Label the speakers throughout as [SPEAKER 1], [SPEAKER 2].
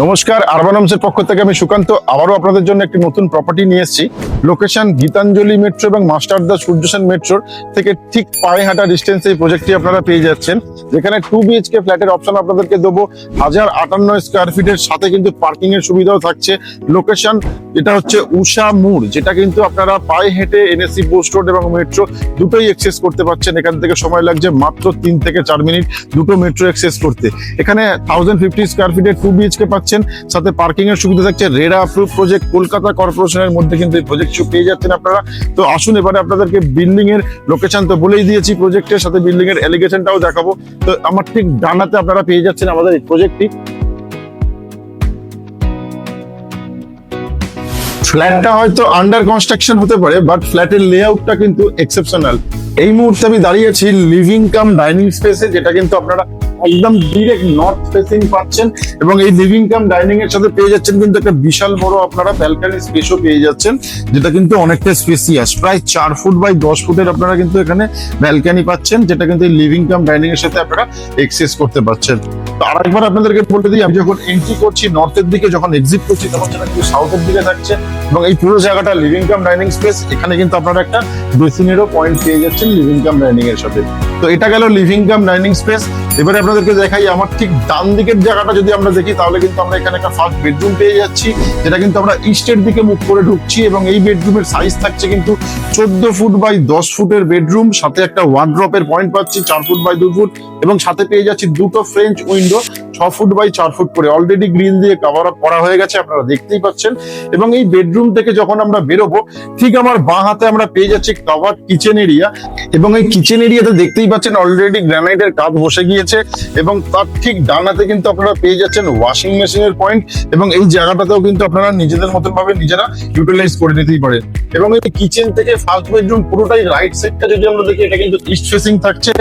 [SPEAKER 1] নমস্কার, আরবান হোমসের পক্ষ থেকে আমি সুকান্ত আবারও আপনাদের জন্য একটি নতুন প্রপার্টি নিয়ে এসেছি। লোকেশন গীতাঞ্জলি মেট্রো এবং মাস্টারদা সূর্যসেন মেট্রোর থেকে ঠিক পায়ে হাঁটা ডিস্টেন্সে এই প্রজেক্টটি আপনারা পেয়ে যাচ্ছেন, যেখানে 2 BHK ফ্ল্যাটের অপশন আপনাদেরকে দেবো। 1058 স্কোয়ার ফিটের সাথে কিন্তু পার্কিং এর সুবিধাও থাকছে। লোকেশন এটা হচ্ছে উষা মোড়, যেটা কিন্তু আপনারা পায়ে হেঁটে NSC পোস্ট রোড এবং মেট্রো দুটোই অ্যাক্সেস করতে পারছেন। এখান থেকে সময় লাগছে মাত্র 3 থেকে 4 মিনিট দুটো মেট্রো অ্যাক্সেস করতে। এখানে 1050 স্কোয়ার ফিটের 2 BHK পাচ্ছেন, সাথে পার্কিং এর সুবিধা থাকছে। রেরা অ্যাপ্রুভ প্রজেক্ট, কলকাতা কর্পোরেশনের মধ্যে কিন্তু এই প্রজেক্ট পেয়ে যাচ্ছেন আপনারা। তো আসুন এবারে আপনাদেরকে বিল্ডিং এর লোকেশন তো বলেই দিয়েছি, প্রজেক্টের সাথে বিল্ডিং এর এলিগেশনটাও দেখাবো। তো আমার ঠিক ডানাতে আপনারা পেয়ে যাচ্ছেন আমাদের এই প্রজেক্টটি। ফ্ল্যাটটা হয়তো আন্ডার কনস্ট্রাকশন হতে পারে, বাট ফ্ল্যাটের লেআউটটা কিন্তু এক্সেপশনাল। এই মুহূর্তে আমি দাঁড়িয়ে আছি লিভিং কাম ডাইনিং স্পেসে, যেটা কিন্তু আপনারা একদম ডিরেক্ট নর্থ ফেসিং পাচ্ছেন। এবং এই লিভিং কাম ডাইনিং এর সাথে পেয়ে যাচ্ছেন কিন্তু একটা বিশাল বড় আপনারা ব্যালকনি স্পেসও পেয়ে যাচ্ছেন, যেটা কিন্তু অনেকটা স্পেসিয়াস। প্রায় 4 ফুট বাই 10 ফুটের আপনারা কিন্তু এখানে ব্যালকনি পাচ্ছেন, যেটা কিন্তু এই লিভিং কাম ডাইনিং এর সাথে আপনারা এক্সেস করতে পারছেন। তো আরেকবার আপনাদেরকে বলে দিই, আমি যখন এন্ট্রি করছি নর্থের দিকে, যখন এক্সিট করছি তখন সেটা কিন্তু সাউথের দিকে থাকছে। এবং এই পুরো জায়গাটা লিভিং কাম ডাইনিং স্পেস। এখানে কিন্তু আপনারা একটা বেসিনেরও পয়েন্ট পেয়ে যাচ্ছেন লিভিং কাম ডাইনিং এর সাথে। তো এটা গেল লিভিং কাম ডাইনিং স্পেস। এবারে আপনাদেরকে দেখাই আমার ঠিক ডান দিকের জায়গাটা যদি আমরা দেখি, তাহলে কিন্তু আমরা এখানে একটা ফার্স্ট বেডরুম পেয়ে যাচ্ছি, যেটা কিন্তু আমরা ইস্টের দিকে মুখ করে ঢুকছি। এবং এই বেডরুমের সাইজ থাকছে কিন্তু 14 ফুট বাই 10 ফুটের বেডরুম, সাথে একটা ওয়ার্ড্রপের পয়েন্ট পাচ্ছি 4 ফুট বাই 2 ফুট, এবং সাথে পেয়ে যাচ্ছি দুটো French window 6 foot by 4 foot করে। অলরেডি গ্রিল দিয়ে কভার আপ করা হয়ে গেছে, আপনারা দেখতেই পাচ্ছেন। এবং এই বেডরুম থেকে যখন আমরা বেরোবো, ঠিক আমার বাঁ হাতে আমরা পেয়ে যাচ্ছি কভার কিচেন এরিয়া। এবং এই কিচেন এরিয়াতে দেখতেই পাচ্ছেন অলরেডি গ্রানাইটের কাজ বসে গিয়েছে। এবং তার ঠিক ডানাতে কিন্তু আপনারা পেয়ে যাচ্ছেন ওয়াশিং মেশিনের পয়েন্ট। এবং এই জায়গাটাতেও কিন্তু আপনারা নিজেদের মতন ভাবে নিজেরা ইউটিলাইজ করে নিতেই পারেন। এবং এই কিচেন থেকে ফার্স্ট বেডরুম পুরোটাই রাইট সাইডটা যদি আমরা দেখি, এটা কিন্তু ইস্ট ফেসিং থাকছে।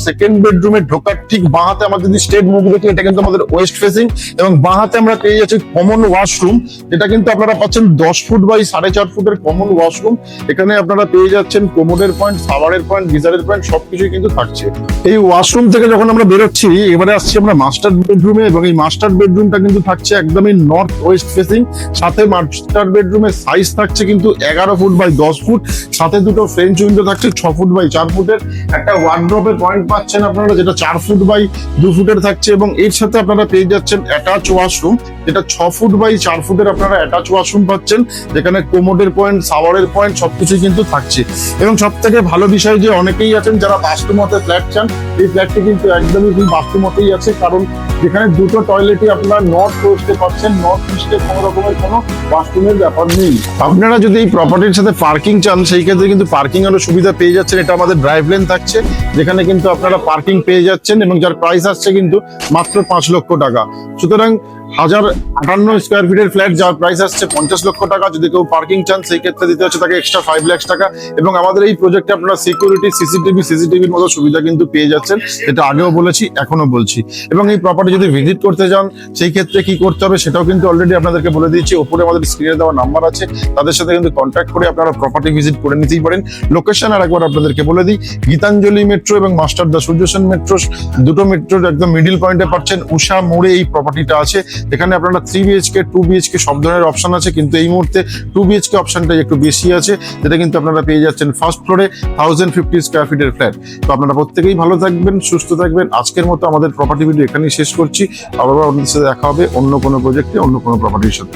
[SPEAKER 1] সেকেন্ড বেডরুমে ঢোকার ঠিক বাঁ হাতে আমরা যদি স্টেট মুখ দেখি, এটা কিন্তু আমাদের ওয়েস্ট ফেসিং। এবং বাঁ হাতে আমরা পেয়ে যাচ্ছি কমন ওয়াশরুম, যেটা কিন্তু আপনারা পাচ্ছেন 10 ফুট বাই 4.5 ফুটের কমন ওয়াশরুম। এখানে আপনারা পেয়ে যাচ্ছেন কোমোডের পয়েন্ট, শাওয়ারের পয়েন্ট, গিজারের পয়েন্ট, সবকিছুই কিন্তু থাকছে। এই ওয়াশরুম থেকে যখন আমরা বেরোচ্ছি, এবারে আসছি আমরা মাস্টার বেডরুমে। এবং এই মাস্টার বেডরুমটা কিন্তু থাকছে একদমই নর্থ ওয়েস্ট ফেসিং। সাথে মাস্টার বেডরুমের সাইজ থাকছে কিন্তু 11 ফুট বাই 10 ফুট, সাথে দুটো ফ্রেঞ্চ উইন্ডো থাকছে 6 ফুট বাই 4 ফুটের। একটা ওয়ার্ড্রপের পয়েন্ট পাচ্ছেন আপনারা, যেটা 4 ফুট বাই 2 ফুটের থাকছে। এবং এর সাথে আপনারা পেয়ে যাচ্ছেন অ্যাটাচ ওয়াশরুম, যেটা 6 ফুট বাই 4 ফুটের আপনারা অ্যাটাচ ওয়াশরুম পাচ্ছেন, যেখানে কোমোডের পয়েন্ট, শাওয়ারের পয়েন্ট সবকিছু কিন্তু থাকছে। এবং সব থেকে ভালো বিষয় যে অনেকেই আছেন যারা বাস্তুমতে ফ্ল্যাট চান, এই ফ্ল্যাটটি কিন্তু একদমই বাস্তুমতেই আছে, কারণ যেখানে দুটো টয়লেটই আপনারা নর্থ ওয়েস্টে পাচ্ছেন। নর্থ ইস্টে কোনো রকমের কোনো বাথরুমের ব্যাপার নেই। আপনারা যদি এই প্রপার্টির সাথে পার্কিং চান, সেই ক্ষেত্রে কিন্তু পার্কিং এরও সুবিধা পেয়ে যাচ্ছেন। এটা আমাদের ড্রাইভ লেন থাকছে, যেখানে কিন্তু আপনারা পার্কিং পেয়ে যাচ্ছেন, এবং যার প্রাইস আসছে কিন্তু মাত্র 5 লক্ষ টাকা। সুতরাং 1058 স্কোয়ার ফিটের ফ্ল্যাট, যার প্রাইস আসছে 50 লক্ষ টাকা। যদি কেউ পার্কিং চান, সেই ক্ষেত্রে দিতে হচ্ছে তাকে এক্সট্রা 5 লাখ টাকা। এবং আমাদের এই প্রজেক্টে আপনারা সিকিউরিটি, সিসিটিভির মতো সুবিধা কিন্তু পেয়ে যাচ্ছেন, যেটা আগেও বলেছি, এখনো বলছি। এবং এই প্রপার্টি যদি ভিজিট করতে যান, সেই ক্ষেত্রে কি করতে হবে সেটাও কিন্তু অলরেডি আপনাদেরকে বলে দিয়েছি। ওপরে আমাদের স্ক্রিনে দেওয়া নাম্বার আছে, তাদের সাথে কিন্তু কন্ট্যাক্ট করে আপনারা প্রপার্টি ভিজিট করে নিতেই পারেন। লোকেশন আর একবার আপনাদেরকে বলে দিই, গীতাঞ্জলি মেট্রো এবং মাস্টারদা সূর্যসেন মেট্রো, দুটো মেট্রোর একদম মিডিল পয়েন্টে পাচ্ছেন উষা মোড়ে এই প্রপার্টিটা আছে। এখানে আপনারা 3 BHK 2 BHK সব ধরনের অপশন আছে, কিন্তু এই মুহূর্তে 2 BHK অপশনটা একটু বেশি আছে, যেটা কিন্তু আপনারা পেয়ে যাচ্ছেন ফার্স্ট ফ্লোরে 1050 স্কোয়ার ফিটের ফ্ল্যাট। তো আপনারা প্রত্যেকেই ভালো থাকবেন, সুস্থ থাকবেন। আজকের মতো আমাদের প্রপার্টি ভিডিও এখানেই শেষ করছি। আবার আপনাদের সাথে দেখা হবে অন্য কোনো প্রজেক্টে, অন্য কোনো প্রপার্টির সাথে।